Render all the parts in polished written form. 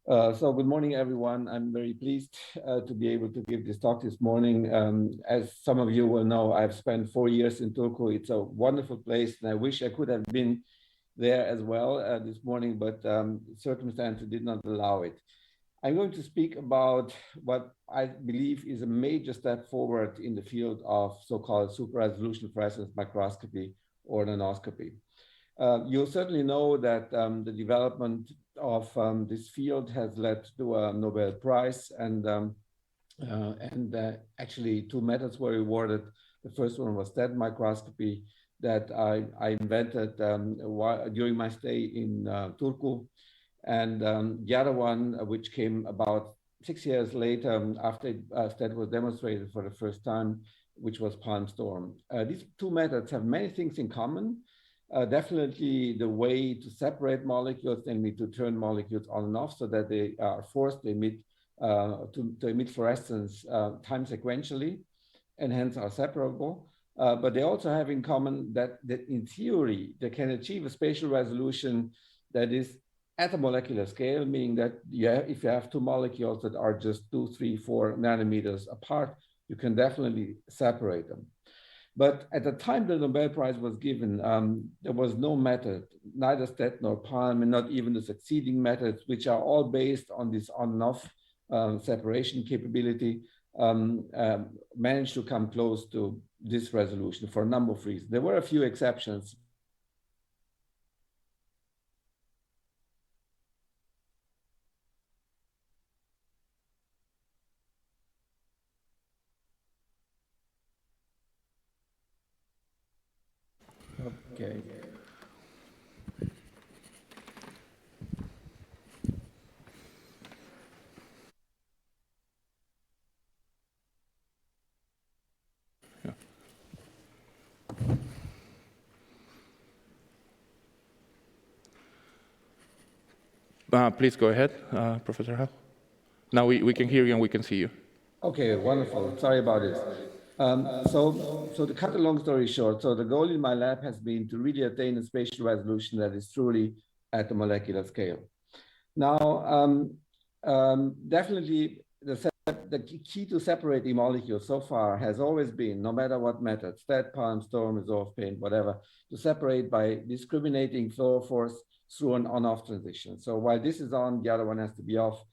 So good morning, everyone. I'm very pleased to be able to give this talk this morning. As some of you will know, I've spent 4 years in Turku. It's a wonderful place, and I wish I could have been there as well this morning, but circumstances did not allow it. I'm going to speak about what I believe is a major step forward in the field of so-called super-resolution fluorescence microscopy or nanoscopy. You'll certainly know that the development of this field has led to a Nobel Prize, and actually 2 methods were awarded. The first one was stent microscopy that I invented during my stay in Turku, and the other one, which came about 6 years later after stent was demonstrated for the first time, which was palm storm. These 2 methods have many things in common. Definitely the way to separate molecules, namely to turn molecules on and off so that they are forced to emit fluorescence time sequentially and hence are separable. But they also have in common that in theory, they can achieve a spatial resolution that is at a molecular scale, meaning that if you have 2 molecules that are just 2, 3, 4 nanometers apart, you can definitely separate them. But at the time the Nobel Prize was given, there was no method, neither stent nor palm, and not even the succeeding methods, which are all based on this on and off separation capability, managed to come close to this resolution for a number of reasons. There were a few exceptions. Okay. Please go ahead, Professor Hell. Now we can hear you and we can see you. Okay, wonderful. Sorry about this. So to cut a long story short, so the goal in my lab has been to really attain a spatial resolution that is truly at the molecular scale. Now, definitely the key to separating molecules so far has always been, no matter what method, stent, palm, storm, resolve paint, whatever, to separate by discriminating fluorophores through an on-off transition. So while this is on, the other one has to be off,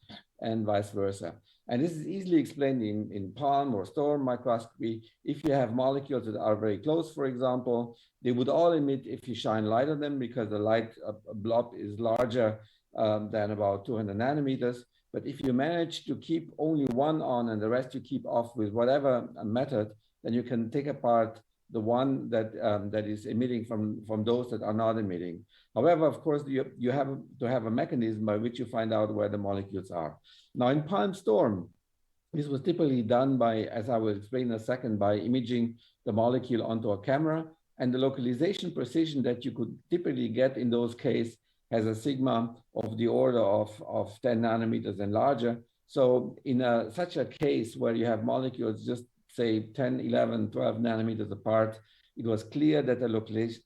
and vice versa. And this is easily explained in palm or storm microscopy. If you have molecules that are very close, for example, they would all emit if you shine light on them, because the light blob is larger than about 200 nanometers. But if you manage to keep only one on and the rest you keep off with whatever method, then you can take apart the one that that is emitting from those that are not emitting. However, of course, you have to have a mechanism by which you find out where the molecules are. Now, in palm storm, this was typically done by, as I will explain in a second, by imaging the molecule onto a camera, and the localization precision that you could typically get in those cases has a sigma of the order of 10 nanometers and larger. So in such a case where you have molecules just say 10, 11, 12 nanometers apart, it was clear that the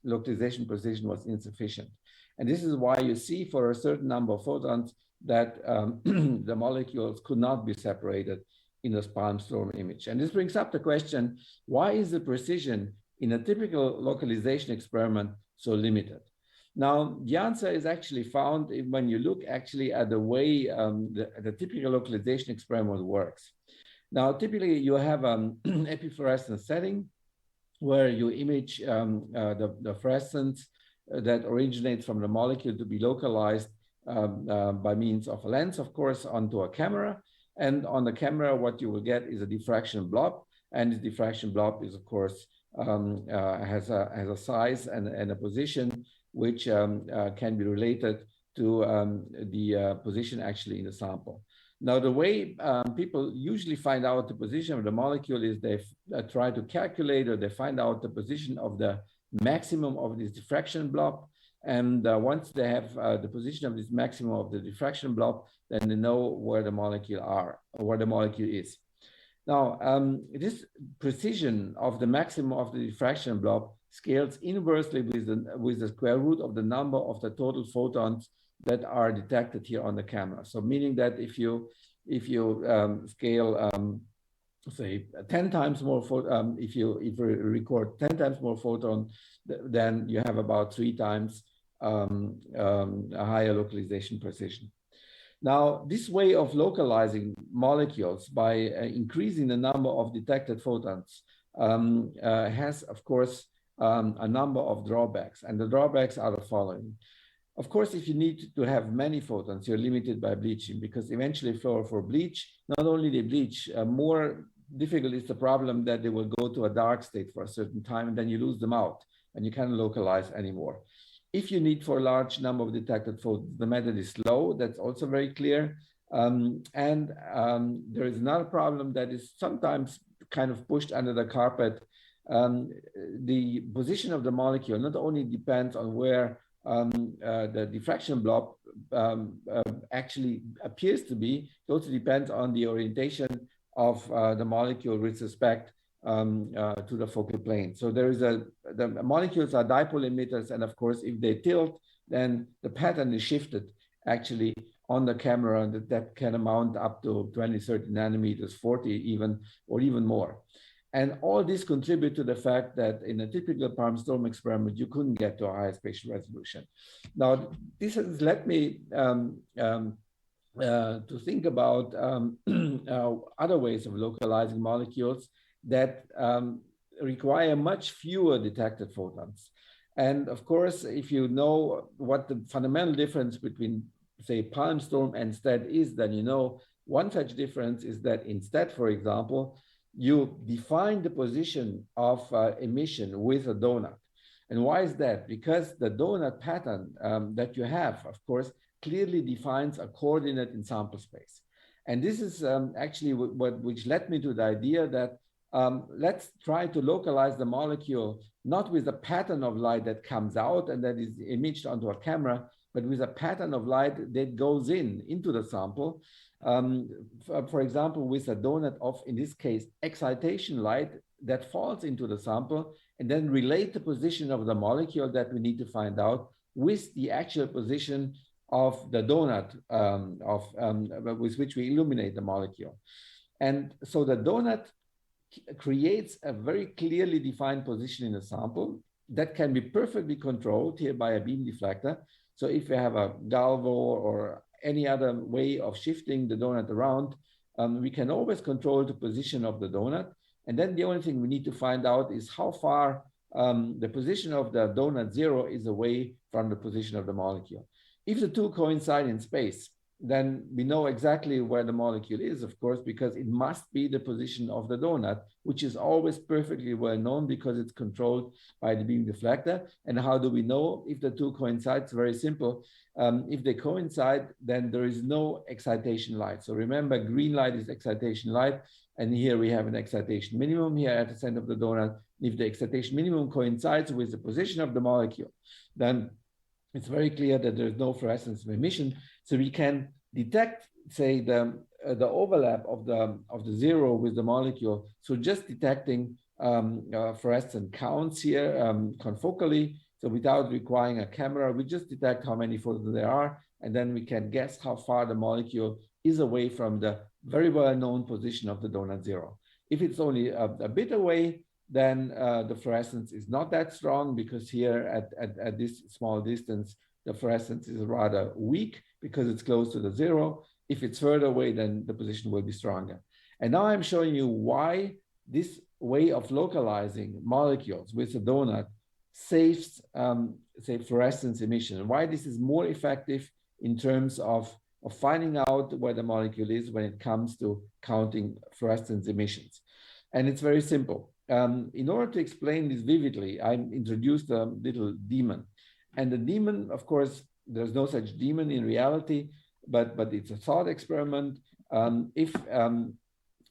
localization precision was insufficient. And this is why you see for a certain number of photons that the molecules could not be separated in a palm storm image. And this brings up the question, why is the precision in a typical localization experiment so limited? Now, the answer is actually found when you look actually at the way the typical localization experiment works. Now, typically you have an epifluorescence setting where you image the fluorescence that originates from the molecule to be localized by means of a lens, of course, onto a camera. And on the camera, what you will get is a diffraction blob. And this diffraction blob is, of course, has a size and a position which can be related to the position actually in the sample. Now, the way people usually find out the position of the molecule is they try to calculate, or they find out the position of the maximum of this diffraction blob. And once they have the position of this maximum of the diffraction blob, then they know where the molecule are, or where the molecule is. Now, this precision of the maximum of the diffraction blob scales inversely with the square root of the number of the total photons that are detected here on the camera. So meaning that if you scale say 10 times more, if you record 10 times more photon, then you have about 3 times a higher localization precision. Now, this way of localizing molecules by increasing the number of detected photons has, of course, a number of drawbacks, and the drawbacks are the following. Of course, if you need to have many photons, you're limited by bleaching, because eventually fluorophore bleach, not only they bleach, more difficult is the problem that they will go to a dark state for a certain time, and then you lose them out, and you can't localize anymore. If you need for a large number of detected photons, the method is slow. That's also very clear. There is another problem that is sometimes kind of pushed under the carpet. The position of the molecule not only depends on where the diffraction blob actually appears to be, it also depends on the orientation of the molecule with respect to the focal plane. So there is the molecules are dipole emitters, and of course, if they tilt, then the pattern is shifted actually on the camera, and that can amount up to 20, 30 nanometers, 40 even, or even more. And all this contribute to the fact that in a typical palm-storm experiment, you couldn't get to a higher spatial resolution. Now, this has led me to think about other ways of localizing molecules that require much fewer detected photons. And of course, if you know what the fundamental difference between, say, palm-storm and STED is, then you know one such difference is that in STED, for example, you define the position of emission with a donut. And why is that? Because the donut pattern that you have, of course, clearly defines a coordinate in sample space. And this is actually which led me to the idea that let's try to localize the molecule, not with a pattern of light that comes out and that is imaged onto a camera, but with a pattern of light that goes into the sample. For example, with a donut of, in this case, excitation light that falls into the sample, and then relate the position of the molecule that we need to find out with the actual position of the donut with which we illuminate the molecule. And so the donut creates a very clearly defined position in the sample that can be perfectly controlled here by a beam deflector. So if you have a galvo or any other way of shifting the donut around, we can always control the position of the donut. And then the only thing we need to find out is how far the position of the donut zero is away from the position of the molecule. If the two coincide in space, then we know exactly where the molecule is, of course, because it must be the position of the donut, which is always perfectly well known because it's controlled by the beam deflector. And how do we know if the two coincide? It's very simple. If they coincide, then there is no excitation light. So remember, green light is excitation light. And here we have an excitation minimum here at the center of the donut. If the excitation minimum coincides with the position of the molecule, then it's very clear that there's no fluorescence emission. So we can detect, say, the overlap of the zero with the molecule. So just detecting fluorescent counts here confocally. So without requiring a camera, we just detect how many photons there are, and then we can guess how far the molecule is away from the very well-known position of the donut zero. If it's only a bit away, then the fluorescence is not that strong, because here at this small distance, the fluorescence is rather weak because it's close to the zero. If it's further away, then the position will be stronger. And now I'm showing you why this way of localizing molecules with a donut saves, say, fluorescence emission, and why this is more effective in terms of finding out where the molecule is when it comes to counting fluorescence emissions. And it's very simple. In order to explain this vividly, I introduced a little demon. And the demon, of course, there's no such demon in reality, but it's a thought experiment. If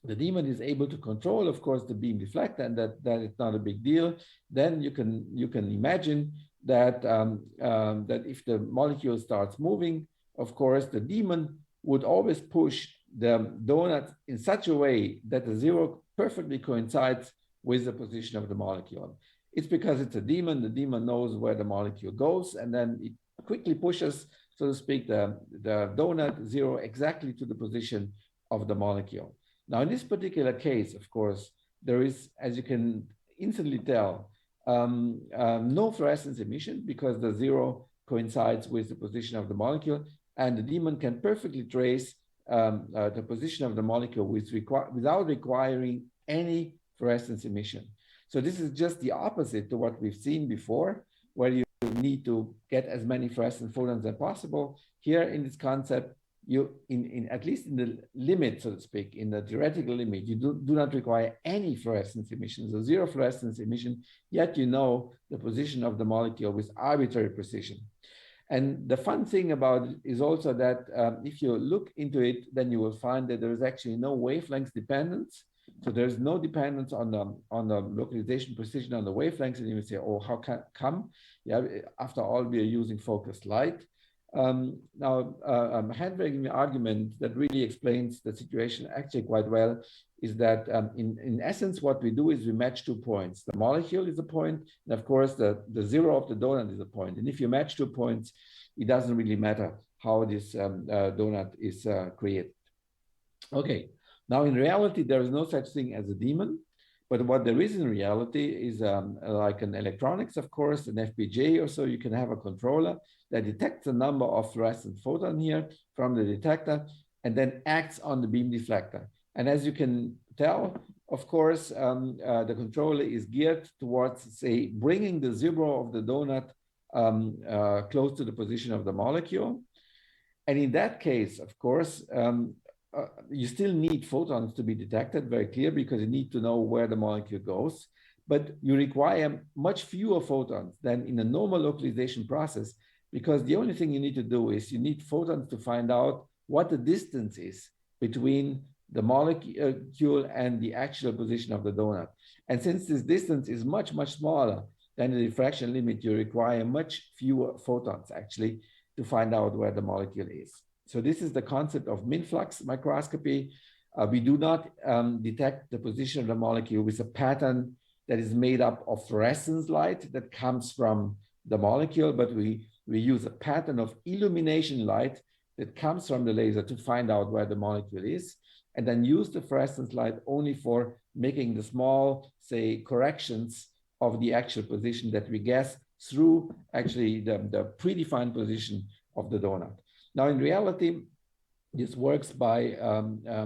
the demon is able to control, of course, the beam deflector, and that is not a big deal, then you can imagine that, that if the molecule starts moving, of course, the demon would always push the donut in such a way that the zero perfectly coincides with the position of the molecule. It's because it's a demon. The demon knows where the molecule goes, and then it quickly pushes, so to speak, the donut zero exactly to the position of the molecule. Now, in this particular case, of course, there is, as you can instantly tell, no fluorescence emission because the zero coincides with the position of the molecule, and the demon can perfectly trace the position of the molecule without requiring any fluorescence emission. So this is just the opposite to what we've seen before, where you need to get as many fluorescent photons as possible. Here in this concept, you, at least in the limit, so to speak, in the theoretical limit, you do not require any fluorescence emission, so zero fluorescence emission, yet you know the position of the molecule with arbitrary precision. And the fun thing about it is also that if you look into it, then you will find that there is actually no wavelength dependence. So there's no dependence on the localization precision on the wavelengths. And you will say, oh, how come? Yeah, after all, we are using focused light. Now, hand-waving the argument that really explains the situation actually quite well is that in essence, what we do is we match 2 points. The molecule is a point, and of course, the zero of the donut is a point. And if you match 2 points, it doesn't really matter how this donut is created. Okay, now in reality, there is no such thing as a demon. But what there is in reality is like an electronics, of course, an FPGA or so. You can have a controller that detects a number of fluorescent photon here from the detector and then acts on the beam deflector. And as you can tell, of course, the controller is geared towards, say, bringing the zero of the donut close to the position of the molecule. And in that case, of course, you still need photons to be detected, very clear, because you need to know where the molecule goes. But you require much fewer photons than in a normal localization process, because the only thing you need to do is you need photons to find out what the distance is between the molecule and the actual position of the donut. And since this distance is much, much smaller than the diffraction limit, you require much fewer photons actually to find out where the molecule is. So this is the concept of MINFLUX microscopy. We do not detect the position of the molecule with a pattern that is made up of fluorescence light that comes from the molecule, but we use a pattern of illumination light that comes from the laser to find out where the molecule is, and then use the fluorescence light only for making the small, say, corrections of the actual position that we guess through actually the predefined position of the donut. Now, in reality, this works by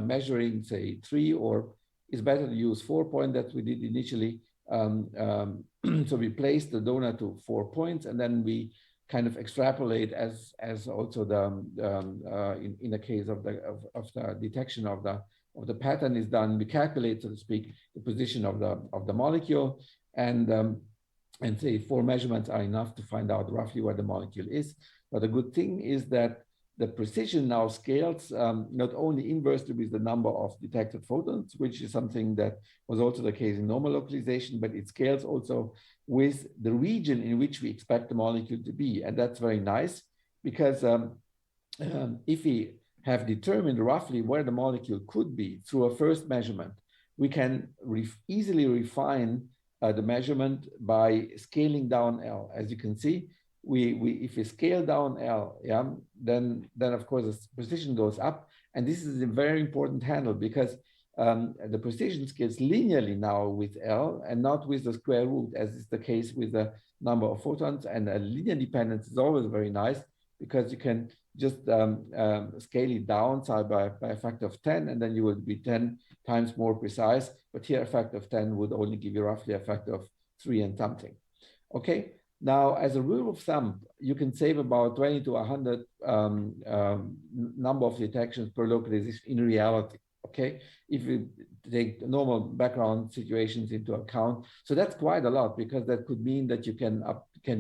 measuring, say, 3, or it's better to use 4 points that we did initially. So we place the donut to 4 points, and then we kind of extrapolate as also in the case of the detection of the pattern is done. We calculate, so to speak, the position of the molecule, and say 4 measurements are enough to find out roughly where the molecule is. But the good thing is that the precision now scales not only inversely with the number of detected photons, which is something that was also the case in normal localization, but it scales also with the region in which we expect the molecule to be. And that's very nice, because if we have determined roughly where the molecule could be through a first measurement, we can easily refine the measurement by scaling down L. As you can see, if we scale down L, yeah, then of course the precision goes up. And this is a very important handle, because the precision scales linearly now with L and not with the square root, as is the case with the number of photons. And a linear dependence is always very nice, because you can just scale it down by a factor of 10, and then you will be 10 times more precise. But here a factor of 10 would only give you roughly a factor of 3 and something. Okay. Now, as a rule of thumb, you can save about 20 to 100 number of detections per localization in reality, okay? If you take normal background situations into account. So that's quite a lot, because that could mean that you can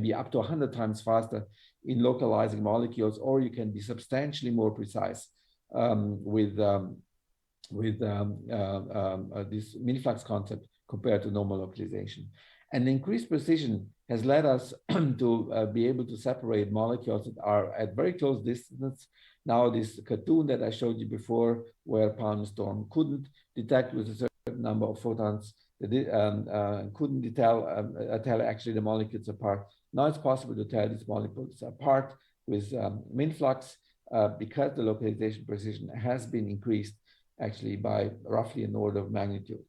be up to 100 times faster in localizing molecules, or you can be substantially more precise with this MINFLUX concept compared to normal localization. And increased precision has led us to be able to separate molecules that are at very close distance. Now, this cartoon that I showed you before, where Palm Storm couldn't detect with a certain number of photons, couldn't tell actually the molecules apart. Now it's possible to tell these molecules apart MINFLUX, because the localization precision has been increased actually by roughly an order of magnitude.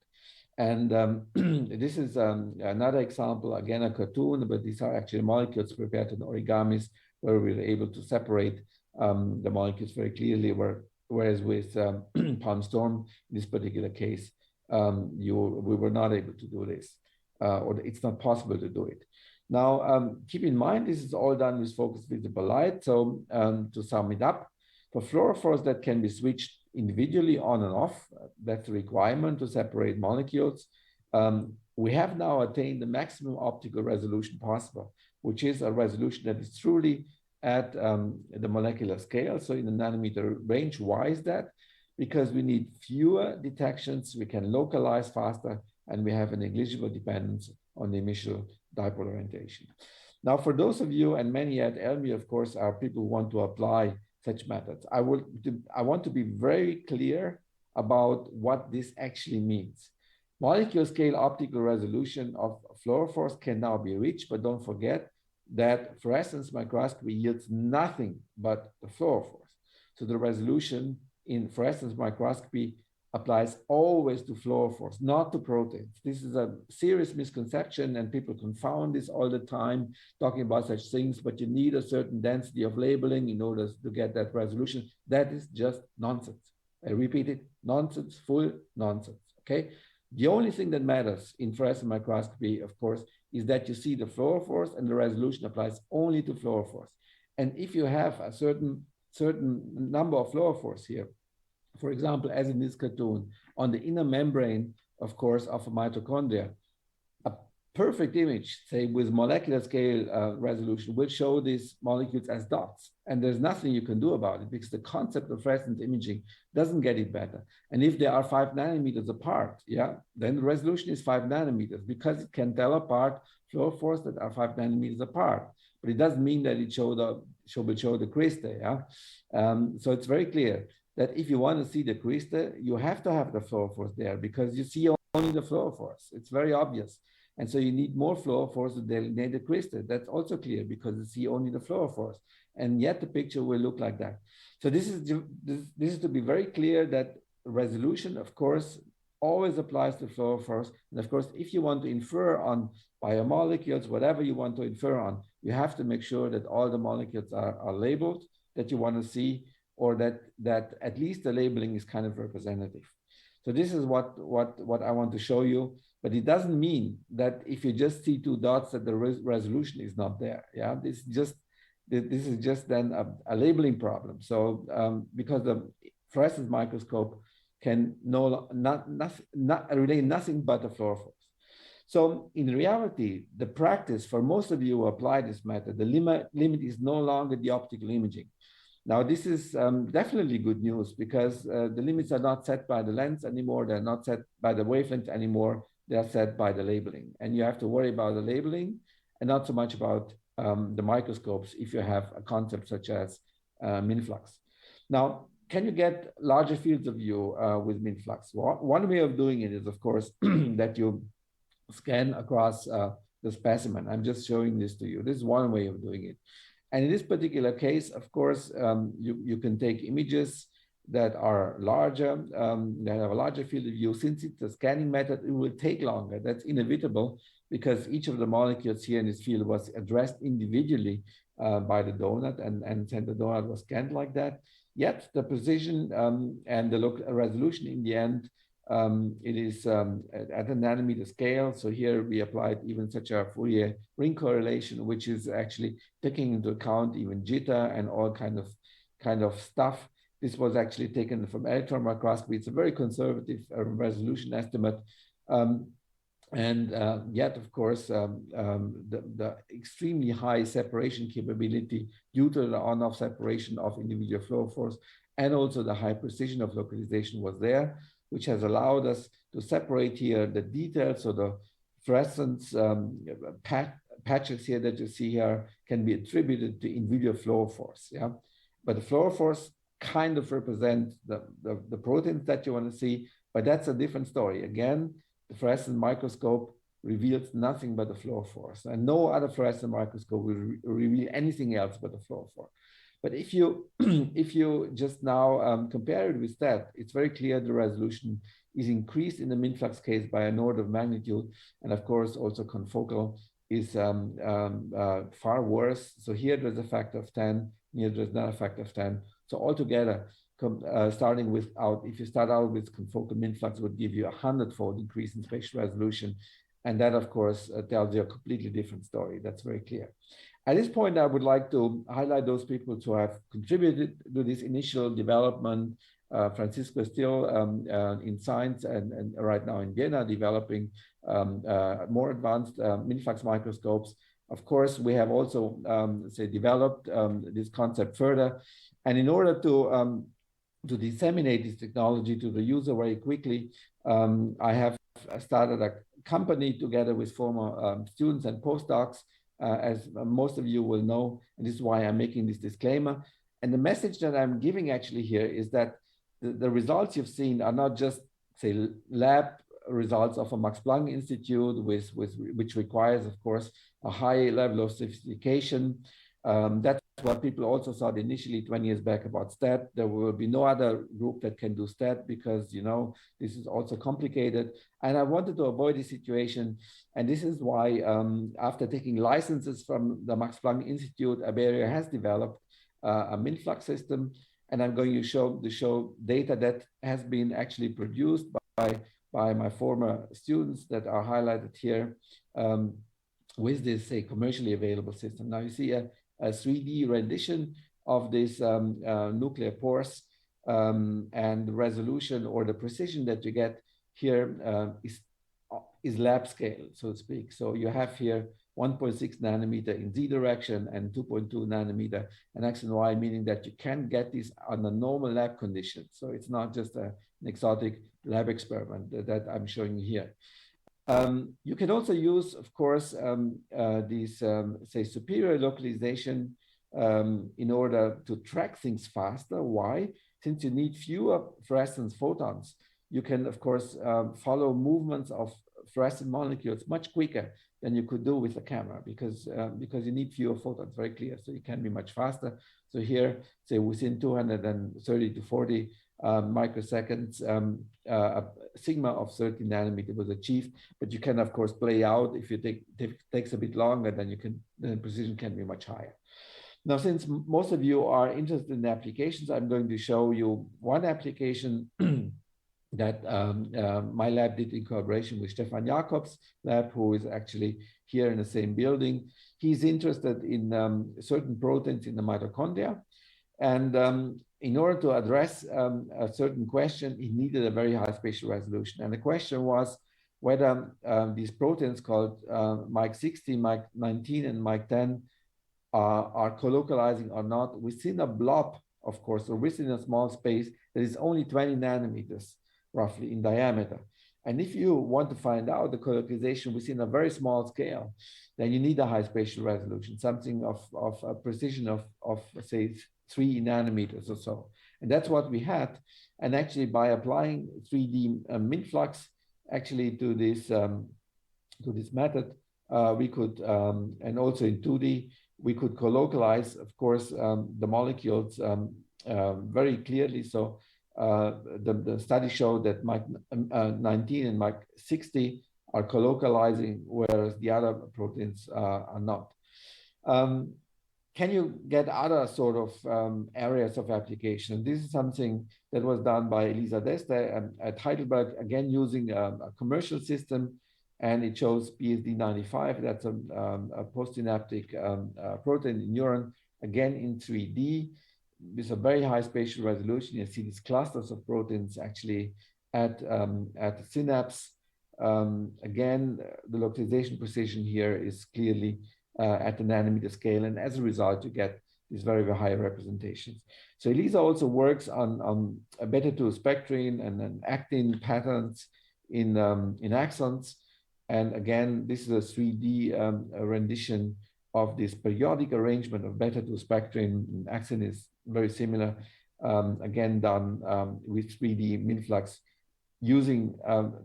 And this is another example, again, a cartoon, but these are actually molecules prepared in origamis where we were able to separate the molecules very clearly, whereas with Palm Storm, in this particular case, we were not able to do this, or it's not possible to do it. Now, keep in mind, this is all done with focused visible light. So to sum it up, for fluorophores that can be switched individually on and off, that's a requirement to separate molecules. We have now attained the maximum optical resolution possible, which is a resolution that is truly at the molecular scale, so in the nanometer range. Why is that? Because we need fewer detections, we can localize faster, and we have a negligible dependence on the initial dipole orientation. Now, for those of you, and many at ELMI, of course, are people who want to apply such methods, I want to be very clear about what this actually means. Molecule scale optical resolution of fluorophores can now be reached, but don't forget that fluorescence microscopy yields nothing but the fluorophores. So the resolution in fluorescence microscopy applies always to fluorophores, not to proteins. This is a serious misconception, and people confound this all the time, talking about such things, but you need a certain density of labeling in order to get that resolution. That is just nonsense. I repeat it, nonsense, full nonsense, okay? The only thing that matters in fluorescence microscopy, of course, is that you see the fluorophores, and the resolution applies only to fluorophores. And if you have a certain number of fluorophores here, for example, as in this cartoon, on the inner membrane, of course, of a mitochondria, a perfect image, say with molecular scale resolution, will show these molecules as dots. And there's nothing you can do about it because the concept of fluorescence imaging doesn't get it better. And if they are 5 nanometers apart, yeah, then the resolution is 5 nanometers because it can tell apart fluorophores that are 5 nanometers apart. But it doesn't mean that it will show the crystal, yeah? So it's very clear that if you want to see the crystal, you have to have the fluorophores there because you see only the fluorophores. It's very obvious. And so you need more fluorophores to delineate the crystal. That's also clear because you see only the fluorophores. And yet the picture will look like that. So this is to be very clear that resolution, of course, always applies to fluorophores. And of course, if you want to infer on biomolecules, whatever you want to infer on, you have to make sure that all the molecules are labeled that you want to see, or that at least the labeling is kind of representative. So this is what I want to show you, but it doesn't mean that if you just see 2 dots that the resolution is not there. Yeah, this is just then a labeling problem. So because the fluorescence microscope can relay nothing but the fluorophores. So in reality, the practice for most of you who apply this method, the limit is no longer the optical imaging. Now, this is definitely good news because the limits are not set by the lens anymore. They're not set by the wavelength anymore. They're set by the labeling. And you have to worry about the labeling and not so much about the microscopes if you have a concept such as MINFLUX. Now, can you get larger fields of view with MINFLUX? Well, one way of doing it is, of course, that you scan across the specimen. I'm just showing this to you. This is one way of doing it. And in this particular case, of course, you can take images that are larger, that have a larger field of view. Since it's a scanning method, it will take longer. That's inevitable because each of the molecules here in this field was addressed individually by the donut, and the donut was scanned like that. Yet the precision and the resolution in the end, it is at a nanometer scale. So here we applied even such a Fourier ring correlation, which is actually taking into account even jitter and all kind of stuff. This was actually taken from electron microscopy. It's a very conservative resolution estimate. Yet, of course, the extremely high separation capability due to the on-off separation of individual fluorophores and also the high precision of localization was there, which has allowed us to separate here the details. So the fluorescence patches here that you see here can be attributed to individual fluorophores. Yeah, but the fluorophores kind of represent the proteins that you want to see, but that's a different story. Again, the fluorescence microscope reveals nothing but the fluorophores. And no other fluorescent microscope will reveal anything else but the fluorophore. But if you if you just now compare it with that, it's very clear the resolution is increased in the MINFLUX case by an order of magnitude. And of course, also confocal is far worse. So here there's a factor of 10, here there's another factor of 10. So altogether, starting with if you start out with confocal MINFLUX would give you 100-fold increase in spatial resolution. And that, of course, tells you a completely different story. That's very clear. At this point, I would like to highlight those people who have contributed to this initial development. Francisco is still in science and right now in Vienna developing more advanced MINFLUX microscopes. Of course, we have also developed this concept further. And in order to disseminate this technology to the user very quickly, I have started a company together with former students and postdocs, as most of you will know, and this is why I'm making this disclaimer. And the message that I'm giving actually here is that the results you've seen are not just, say, lab results of a Max Planck Institute, which requires, of course, a high level of sophistication. That's what people also thought initially 20 years back about STAT. There will be no other group that can do STAT because, you know, this is also complicated. And I wanted to avoid this situation. And this is why, after taking licenses from the Max Planck Institute, Abbe has developed a MINFLUX system. And I'm going to show data that has been actually produced by my former students that are highlighted here with this commercially available system. Now you see a 3D rendition of this nuclear pores, and the resolution or the precision that you get here is lab scale, so to speak. So you have here 1.6 nanometer in Z direction and 2.2 nanometer in X and Y, meaning that you can get this under normal lab conditions. So it's not just an exotic lab experiment that I'm showing you here. You can also use, of course, these, say, superior localization in order to track things faster. Why? Since you need fewer fluorescence photons, you can, of course, follow movements of fluorescent molecules much quicker than you could do with a camera because you need fewer photons, very clear. So you can be much faster. So here, say, within 230 to 40 microseconds, a sigma of 30 nanometer was achieved, but you can of course play out. If it takes a bit longer, then the precision can be much higher. Now, since most of you are interested in applications, I'm going to show you one application that my lab did in collaboration with Stefan Jakob's lab, who is actually here in the same building. He's interested in certain proteins in the mitochondria. And in order to address a certain question, he needed a very high spatial resolution. And the question was whether these proteins called MIC60, MIC19, and MIC10 are colocalizing or not within a blob, of course, or within a small space that is only 20 nanometers roughly in diameter. And if you want to find out the colocalization within a very small scale, then you need a high spatial resolution, something of a precision of say 3 nanometers or so. And that's what we had. And actually by applying 3D MINFLUX actually to this method, we could, and also in 2D, we could colocalize, of course, the molecules very clearly. So the study showed that MIC19 and MIC60 are colocalizing, whereas the other proteins are not. Can you get other sort of areas of application? This is something that was done by Elisa Deste at Heidelberg, again using a commercial system, and it shows PSD95. That's a postsynaptic protein in neuron, again in 3D. With a very high spatial resolution, you see these clusters of proteins actually at the synapse. Again, the localization precision here is clearly at the nanometer scale, and as a result, you get these very, very high representations. So Elisa also works on a beta-2 spectrin and actin patterns in axons. And again, this is a 3D rendition of this periodic arrangement of beta-2 spectrin. Axon is very similar, again done with 3D MINFLUX using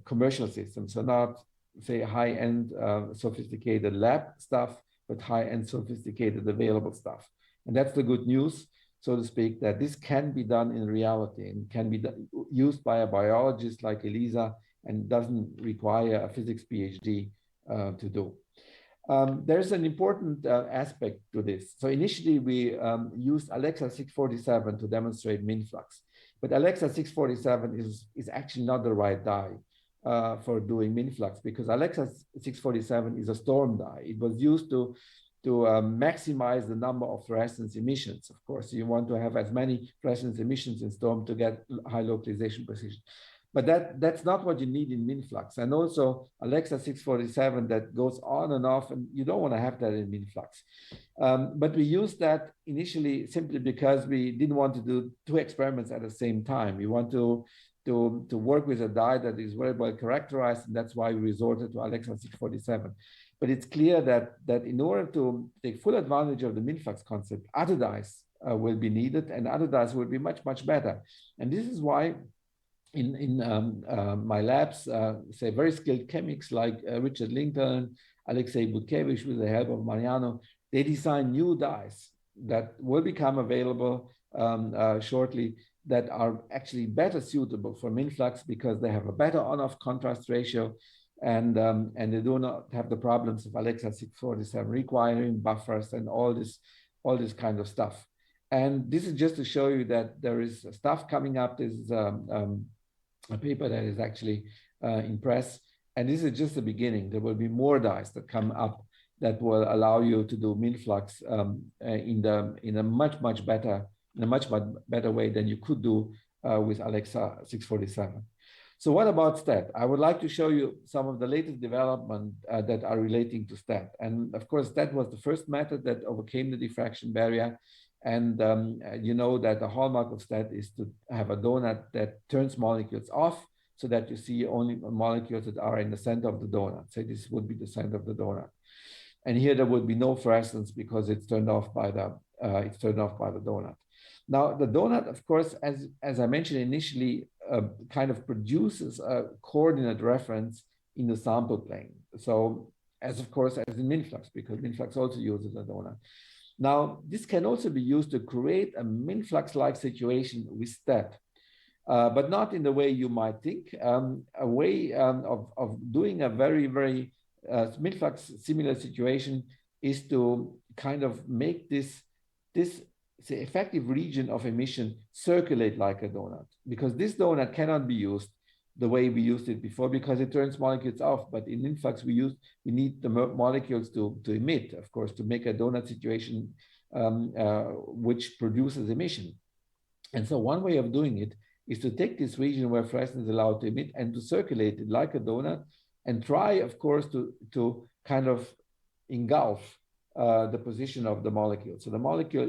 commercial systems, so not say, high-end sophisticated lab stuff, but high-end sophisticated available stuff. And that's the good news, so to speak, that this can be done in reality and can be used by a biologist like Elisa and doesn't require a physics PhD to do. There's an important aspect to this. So initially we used Alexa 647 to demonstrate MINFLUX, but Alexa 647 is actually not the right dye for doing MINFLUX, because Alexa 647 is a storm dye. It was used to maximize the number of fluorescence emissions. Of course, you want to have as many fluorescence emissions in storm to get high localization precision. But that's not what you need in MINFLUX. And also Alexa 647 that goes on and off, and you don't want to have that in MINFLUX. But we used that initially simply because we didn't want to do two experiments at the same time. We want to work with a dye that is very well characterized, and that's why we resorted to Alexa 647. But it's clear that in order to take full advantage of the MINFLUX concept, other dyes will be needed, and other dyes will be much, much better. And this is why in my labs, say very skilled chemists like Richard Lincoln, Alexei Butkevich, with the help of Mariano, they design new dyes that will become available shortly, that are actually better suitable for MINFLUX because they have a better on-off contrast ratio, and they do not have the problems of Alexa 647 requiring buffers and all this kind of stuff. And this is just to show you that there is stuff coming up. This is a paper that is actually in press, and this is just the beginning. There will be more dyes that come up that will allow you to do MINFLUX in a much better way than you could do with Alexa 647. So what about STED? I would like to show you some of the latest development that are relating to STED. And of course, STED was the first method that overcame the diffraction barrier. And you know that the hallmark of STED is to have a donut that turns molecules off so that you see only molecules that are in the center of the donut. So this would be the center of the donut. And here there would be no fluorescence because it's turned off by the donut. Now the donut, of course, as I mentioned initially, kind of produces a coordinate reference in the sample plane. So as in MINFLUX, because MINFLUX also uses a donut. Now, this can also be used to create a MINFLUX-like situation with STED, but not in the way you might think. A way of doing a very MINFLUX similar situation is to kind of make this say, effective region of emission circulate like a donut, because this donut cannot be used the way we used it before because it turns molecules off. But in MINFLUX, we need the molecules to emit, of course, to make a donut situation which produces emission. And so one way of doing it is to take this region where fluorescence is allowed to emit and to circulate it like a donut and try, of course, to kind of engulf the position of the molecule. So the molecule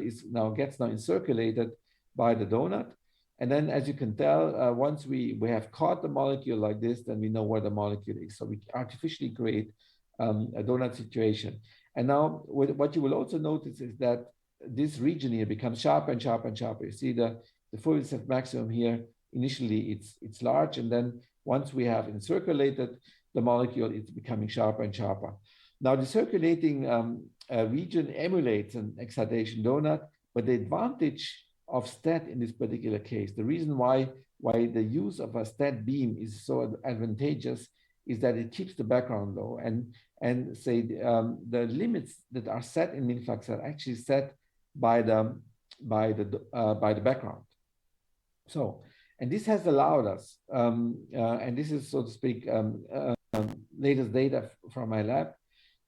gets now encirculated by the donut. And then, as you can tell, once we have caught the molecule like this, then we know where the molecule is. So we artificially create a donut situation. And now what you will also notice is that this region here becomes sharper and sharper and sharper. You see the Fourier maximum here. Initially, it's large. And then once we have encirculated the molecule, it's becoming sharper and sharper. Now, the circulating region emulates an excitation donut, but the advantage of STED in this particular case, the reason why the use of a STED beam is so advantageous is that it keeps the background low, and say the limits that are set in MINFLUX are actually set by the background. So, and this has allowed us, and this is, so to speak, latest data from my lab,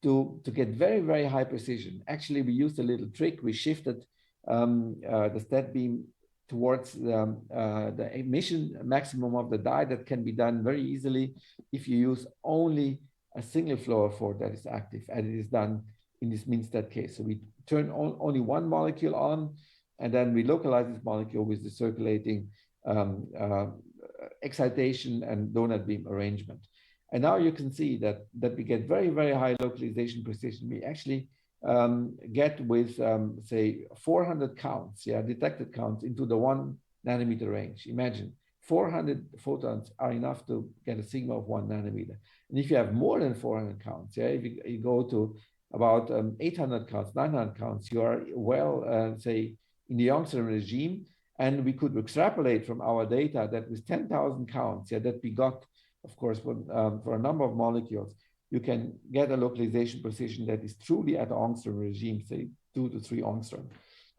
to get very high precision. Actually, we used a little trick. We shifted the STED beam towards the emission maximum of the dye. That can be done very easily if you use only a single fluorophore that is active, and it is done in this MINSTED case. So we turn only one molecule on, and then we localize this molecule with the circulating excitation and donut beam arrangement. And now you can see that we get very high localization precision. We actually get with, say, 400 counts, detected counts into the 1 nanometer range. Imagine 400 photons are enough to get a sigma of 1 nanometer. And if you have more than 400 counts, yeah, if you go to about 800 counts, 900 counts, you are well, say, in the Youngstrom regime. And we could extrapolate from our data that with 10,000 counts, yeah, that we got, of course, for a number of molecules, you can get a localization precision that is truly at the Angstrom regime, say 2 to 3 Angstrom.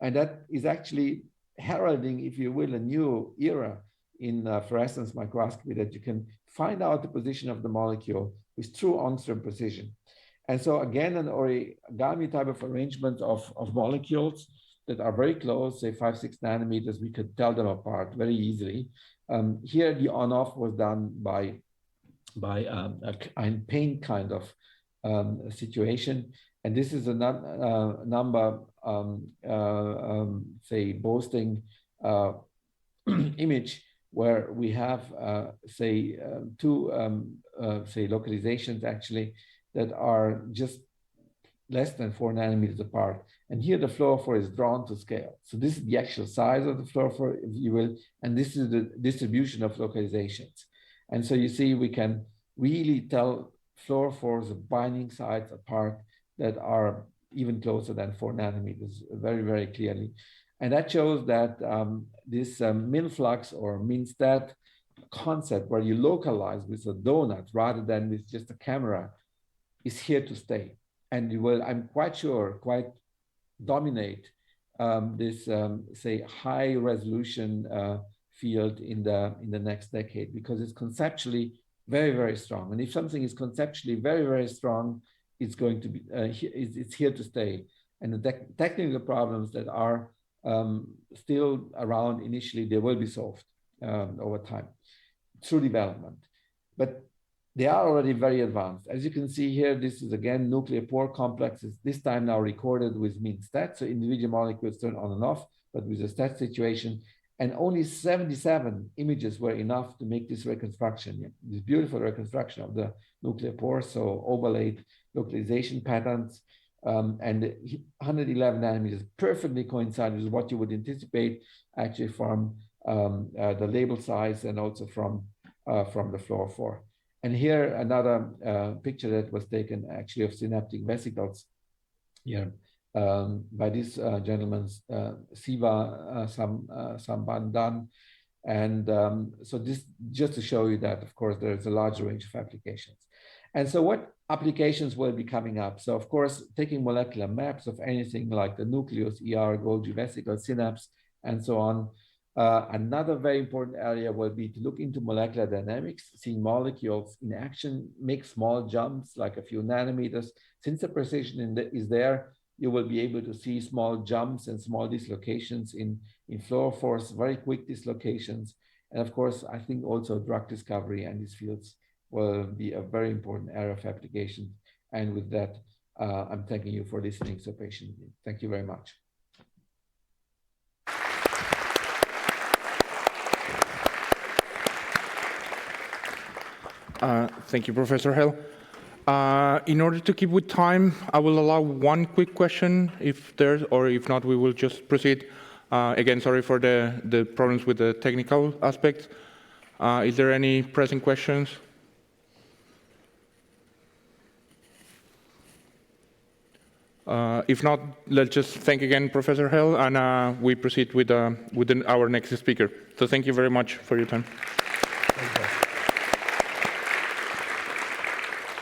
And that is actually heralding, if you will, a new era in fluorescence microscopy, that you can find out the position of the molecule with true Angstrom precision. And so again, an origami type of arrangement of molecules that are very close, say 5, 6 nanometers, we could tell them apart very easily. Here, the on-off was done by a paint kind of situation. And this is a number, say, boasting image where we have, say, two, say, localizations actually that are just less than 4 nanometers apart. And here the fluorophore is drawn to scale. So this is the actual size of the fluorophore, if you will, and this is the distribution of localizations. And so you see, we can really tell fluorophores of binding sites apart that are even closer than 4 nanometers, very, very clearly. And that shows that this MINFLUX or MINSTED concept, where you localize with a donut rather than with just a camera, is here to stay. And you will, I'm quite sure, quite dominate this, say, high resolution field in the next decade, because it's conceptually very, very strong. And if something is conceptually very, very strong, it's going to be, it's here to stay. And the technical problems that are still around initially, they will be solved over time through development. But they are already very advanced. As you can see here, this is again nuclear pore complexes, this time now recorded with MINSTED, so individual molecules turn on and off, but with a STED situation. And only 77 images were enough to make this reconstruction, yeah, this beautiful reconstruction of the nuclear pores, so overlaid localization patterns. And 111 nanometers perfectly coincide with what you would anticipate actually from the label size and also from the fluorophore. And here another picture that was taken actually of synaptic vesicles here by this gentleman, Siva Sambandan. And so this just to show you that, of course, there's a large range of applications. And so what applications will be coming up? So of course, taking molecular maps of anything like the nucleus, ER, Golgi vesicle, synapse, and so on. Another very important area will be to look into molecular dynamics, seeing molecules in action, make small jumps like a few nanometers. Since the precision is there, you will be able to see small jumps and small dislocations in fluorophores, very quick dislocations. And of course, I think also drug discovery and these fields will be a very important area of application. And with that, I'm thanking you for listening so patiently. Thank you very much. Thank you, Professor Hell. In order to keep with time, I will allow one quick question if there's, or if not, we will just proceed. Again, sorry for the problems with the technical aspects. Is there any pressing questions? If not, let's just thank again Professor Hell, and we proceed with our next speaker. So thank you very much for your time.